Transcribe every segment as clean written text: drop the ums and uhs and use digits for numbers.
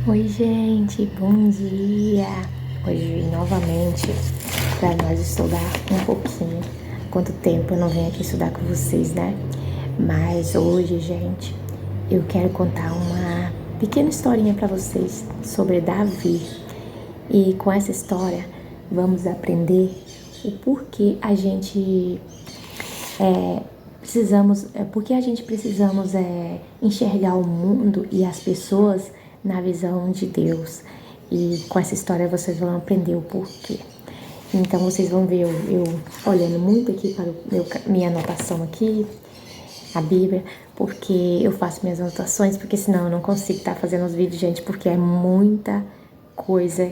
Oi, gente, bom dia! Hoje, novamente, para nós estudar um pouquinho. Quanto tempo eu não venho aqui estudar com vocês, né? Mas hoje, gente, eu quero contar uma pequena historinha para vocês sobre Davi. E com essa história, vamos aprender o porquê a gente precisamos enxergar o mundo e as pessoas na visão de Deus. E com essa história vocês vão aprender o porquê. Então vocês vão ver eu olhando muito aqui para minha anotação aqui, a Bíblia, porque eu faço minhas anotações, porque senão eu não consigo estar fazendo os vídeos, gente, porque é muita coisa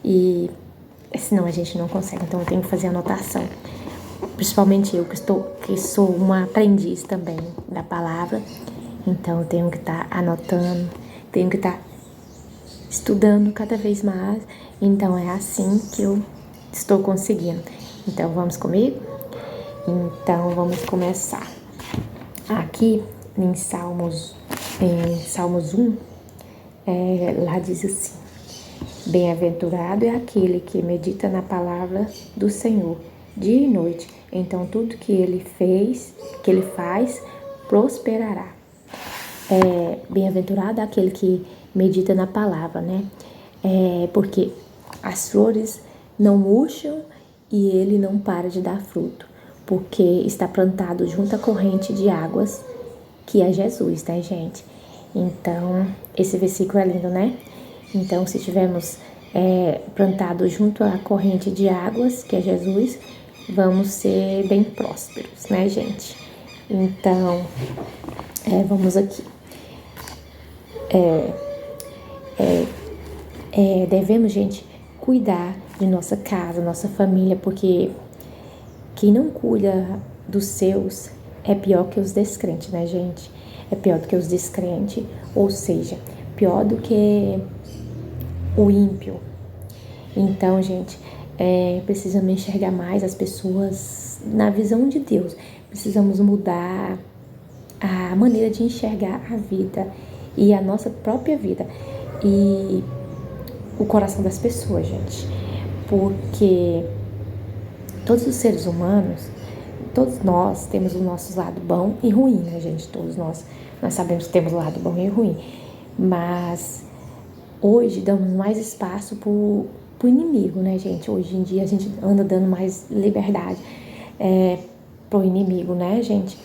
e senão a gente não consegue. Então eu tenho que fazer anotação. Principalmente eu que sou uma aprendiz também da palavra, então eu tenho que estar anotando, tenho que estar estudando cada vez mais, então é assim que eu estou conseguindo. Então vamos comigo? Então vamos começar. Aqui em Salmos 1, lá diz assim: bem-aventurado é aquele que medita na palavra do Senhor dia e noite, então tudo que ele faz, prosperará. Bem-aventurado é aquele que medita na palavra, né? Porque as flores não murcham e ele não para de dar fruto, porque está plantado junto à corrente de águas, que é Jesus, né, gente? Então, esse versículo é lindo, né? Então, se tivermos plantado junto à corrente de águas, que é Jesus, vamos ser bem prósperos, né, gente? Então, vamos aqui. Devemos, gente, cuidar de nossa casa, nossa família, porque quem não cuida dos seus é pior que os descrentes, né, gente? É pior do que os descrentes, ou seja, pior do que o ímpio. Então, gente, precisamos enxergar mais as pessoas na visão de Deus. Precisamos mudar a maneira de enxergar a vida e a nossa própria vida e o coração das pessoas, gente. Porque todos os seres humanos, todos nós temos o nosso lado bom e ruim, né, gente? Todos nós sabemos que temos o lado bom e ruim. Mas hoje damos mais espaço pro inimigo, né, gente? Hoje em dia a gente anda dando mais liberdade pro inimigo, né, gente?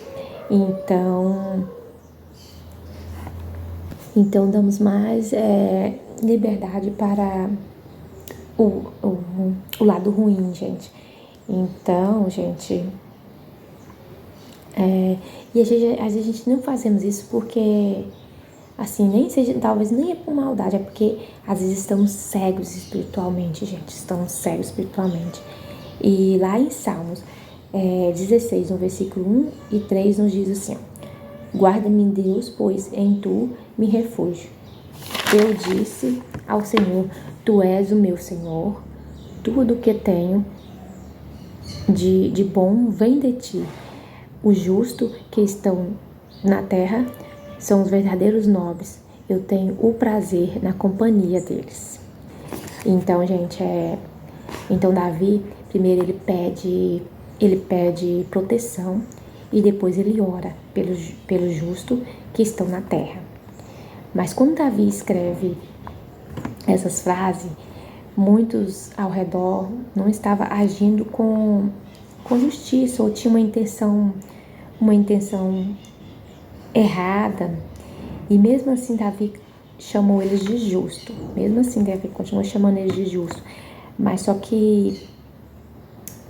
Então damos mais liberdade para o lado ruim, gente. Então, gente, e às vezes a gente não fazemos isso porque, assim, nem seja, talvez nem é por maldade, é porque às vezes estamos cegos espiritualmente, gente, estamos cegos espiritualmente. E lá em Salmos 16, no versículo 1 e 3, nos diz assim, ó: guarda-me, Deus, pois em tu me refúgio. Eu disse ao Senhor, tu és o meu Senhor, tudo que tenho de bom vem de ti. Os justos que estão na terra são os verdadeiros nobres. Eu tenho o prazer na companhia deles. Então, gente, então Davi, primeiro ele pede proteção e depois ele ora pelos justos que estão na terra. Mas quando Davi escreve essas frases, muitos ao redor não estavam agindo com justiça ou tinha uma intenção errada. E mesmo assim Davi chamou eles de justo. Mesmo assim Davi continuou chamando eles de justo. Mas só que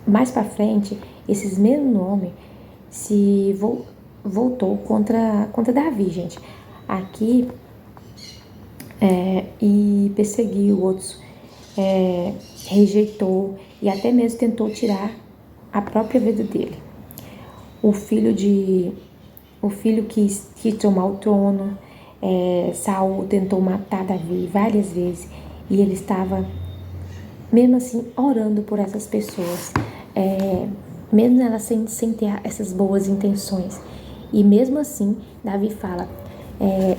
mais para frente, esses mesmos nomes se voltou contra Davi, gente. Aqui e perseguiu outros, rejeitou e até mesmo tentou tirar a própria vida dele. O filho quis tomar o trono. Saul tentou matar Davi várias vezes e ele estava mesmo assim orando por essas pessoas, mesmo elas sem ter essas boas intenções. E mesmo assim Davi fala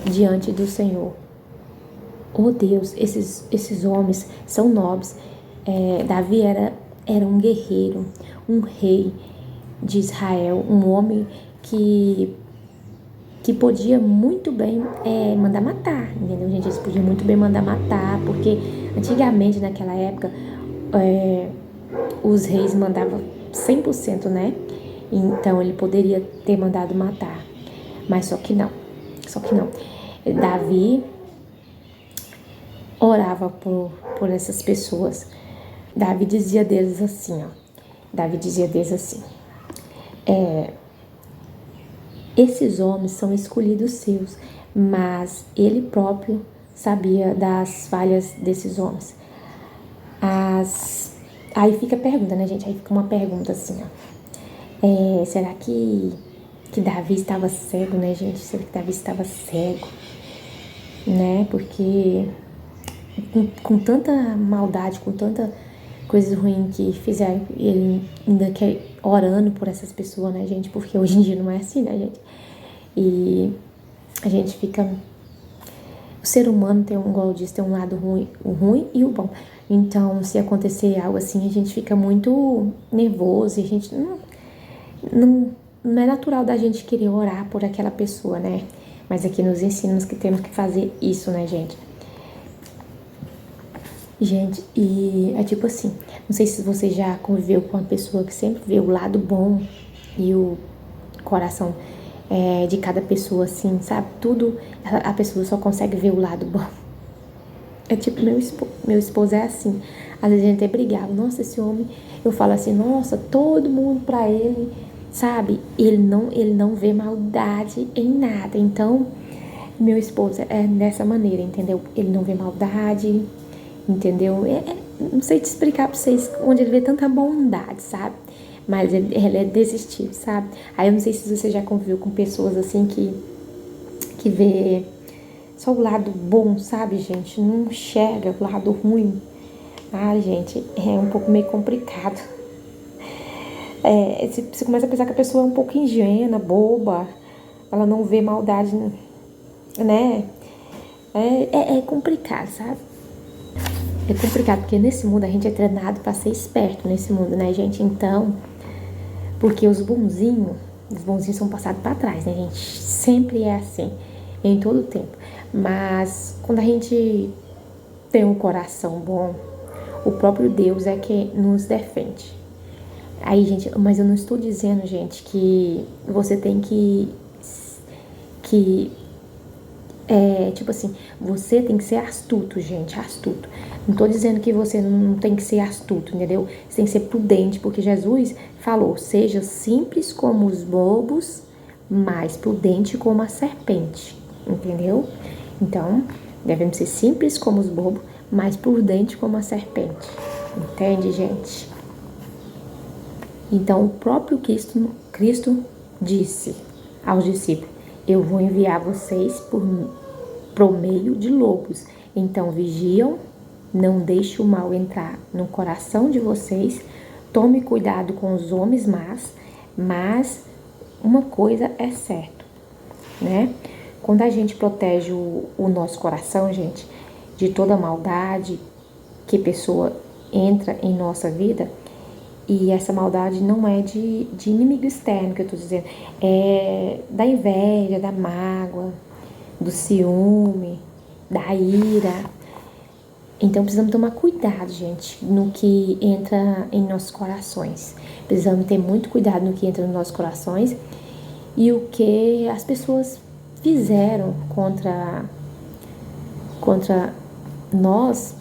diante do Senhor: oh Deus, esses homens são nobres. Davi era um guerreiro, um rei de Israel, um homem que podia muito bem mandar matar, entendeu, gente? Eles podiam muito bem mandar matar, porque antigamente, naquela época, os reis mandavam 100%, né? Então, ele poderia ter mandado matar, mas só que não. Davi orava por essas pessoas. Davi dizia deles assim, esses homens são escolhidos seus, mas ele próprio sabia das falhas desses homens. Aí fica a pergunta, né, gente? Aí fica uma pergunta assim, ó. Será que Davi estava cego, né, gente? Será que Davi estava cego? Né? Porque com tanta maldade, com tanta coisa ruim que fizeram, ele ainda quer orando por essas pessoas, né, gente? Porque hoje em dia não é assim, né, gente? E a gente fica... O ser humano tem igual eu disse, tem um lado ruim, o ruim e o bom. Então, se acontecer algo assim, a gente fica muito nervoso e a gente não é natural da gente querer orar por aquela pessoa, né? Mas aqui nos ensinamos que temos que fazer isso, né, gente? Gente, e é tipo assim, não sei se você já conviveu com uma pessoa que sempre vê o lado bom e o coração de cada pessoa, assim, sabe? Tudo, a pessoa só consegue ver o lado bom. É tipo, meu esposo é assim. Às vezes a gente até brigava, nossa, esse homem, eu falo assim, nossa, todo mundo pra ele, sabe? Ele não vê maldade em nada. Então, meu esposo é dessa maneira, entendeu? Ele não vê maldade, entendeu? Não sei te explicar pra vocês onde ele vê tanta bondade, sabe? Mas ele é desse estilo, sabe? Aí eu não sei se você já conviveu com pessoas assim que vê só o lado bom, sabe, gente? Não enxerga o lado ruim. Ah, gente, é um pouco meio complicado. Você começa a pensar que a pessoa é um pouco ingênua, boba, ela não vê maldade, né? É complicado, sabe? É complicado, porque nesse mundo a gente é treinado pra ser esperto nesse mundo, né, gente? Então, porque os bonzinhos são passados pra trás, né, gente? Sempre é assim, em todo tempo. Mas quando a gente tem um coração bom, o próprio Deus é que nos defende. Aí, gente, mas eu não estou dizendo, gente, que você tem tipo assim, você tem que ser astuto, gente, astuto. Não tô dizendo que você não tem que ser astuto, entendeu? Você tem que ser prudente, porque Jesus falou, seja simples como os bobos, mas prudente como a serpente, entendeu? Então, devemos ser simples como os bobos, mas prudente como a serpente. Entende, gente? Então, o próprio Cristo disse aos discípulos, eu vou enviar vocês por meio de lobos. Então, vigiam, não deixe o mal entrar no coração de vocês, tome cuidado com os homens mas uma coisa é certa, né? Quando a gente protege o nosso coração, gente, de toda maldade que pessoa entra em nossa vida, e essa maldade não é de inimigo externo que eu tô dizendo, é da inveja, da mágoa, do ciúme, da ira. Então precisamos tomar cuidado, gente, no que entra em nossos corações. Precisamos ter muito cuidado no que entra nos nossos corações e o que as pessoas fizeram contra nós.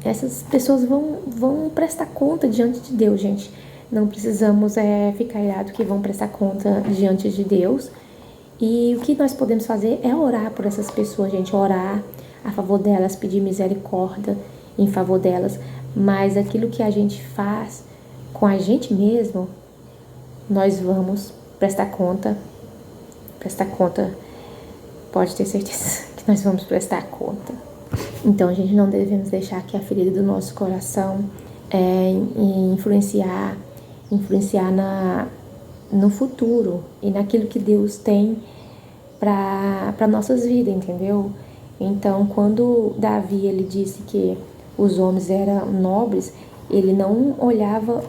Essas pessoas vão prestar conta diante de Deus, gente. Não precisamos ficar irado que vão prestar conta diante de Deus. E o que nós podemos fazer é orar por essas pessoas, gente. Orar a favor delas, pedir misericórdia em favor delas. Mas aquilo que a gente faz com a gente mesmo, nós vamos prestar conta. Pode ter certeza que nós vamos prestar conta. Então, a gente não devemos deixar que a ferida do nosso coração influenciar no futuro e naquilo que Deus tem para nossas vidas, entendeu? Então, quando Davi ele disse que os homens eram nobres, ele não olhava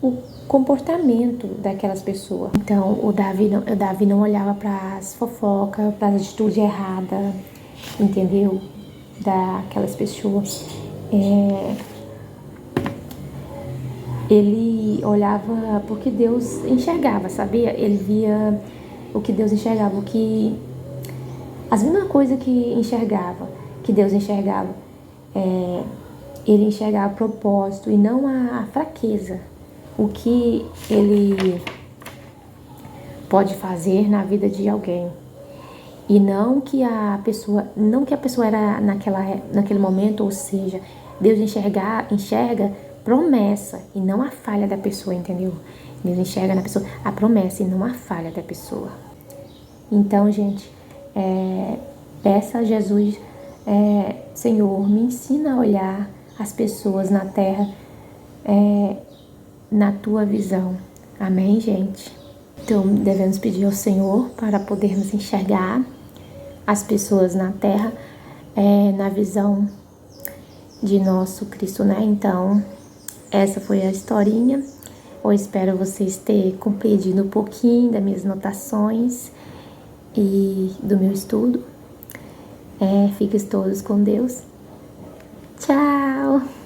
o comportamento daquelas pessoas. Então, o Davi não olhava para as fofocas, para as atitudes erradas, entendeu? Daquelas pessoas. Ele olhava porque Deus enxergava, sabia? Ele via o que Deus enxergava, as mesmas coisas que Deus enxergava. Ele enxergava o propósito e não a fraqueza. O que ele pode fazer na vida de alguém. E não que a pessoa era naquele momento, ou seja, Deus enxerga promessa e não a falha da pessoa, entendeu? Deus enxerga na pessoa a promessa e não a falha da pessoa. Então, gente, peça a Jesus, Senhor, me ensina a olhar as pessoas na terra na tua visão. Amém, gente? Então, devemos pedir ao Senhor para podermos enxergar as pessoas na terra na visão de nosso Cristo, né? Então, essa foi a historinha. Eu espero vocês terem compreendido um pouquinho das minhas notações e do meu estudo. Fiquem todos com Deus. Tchau!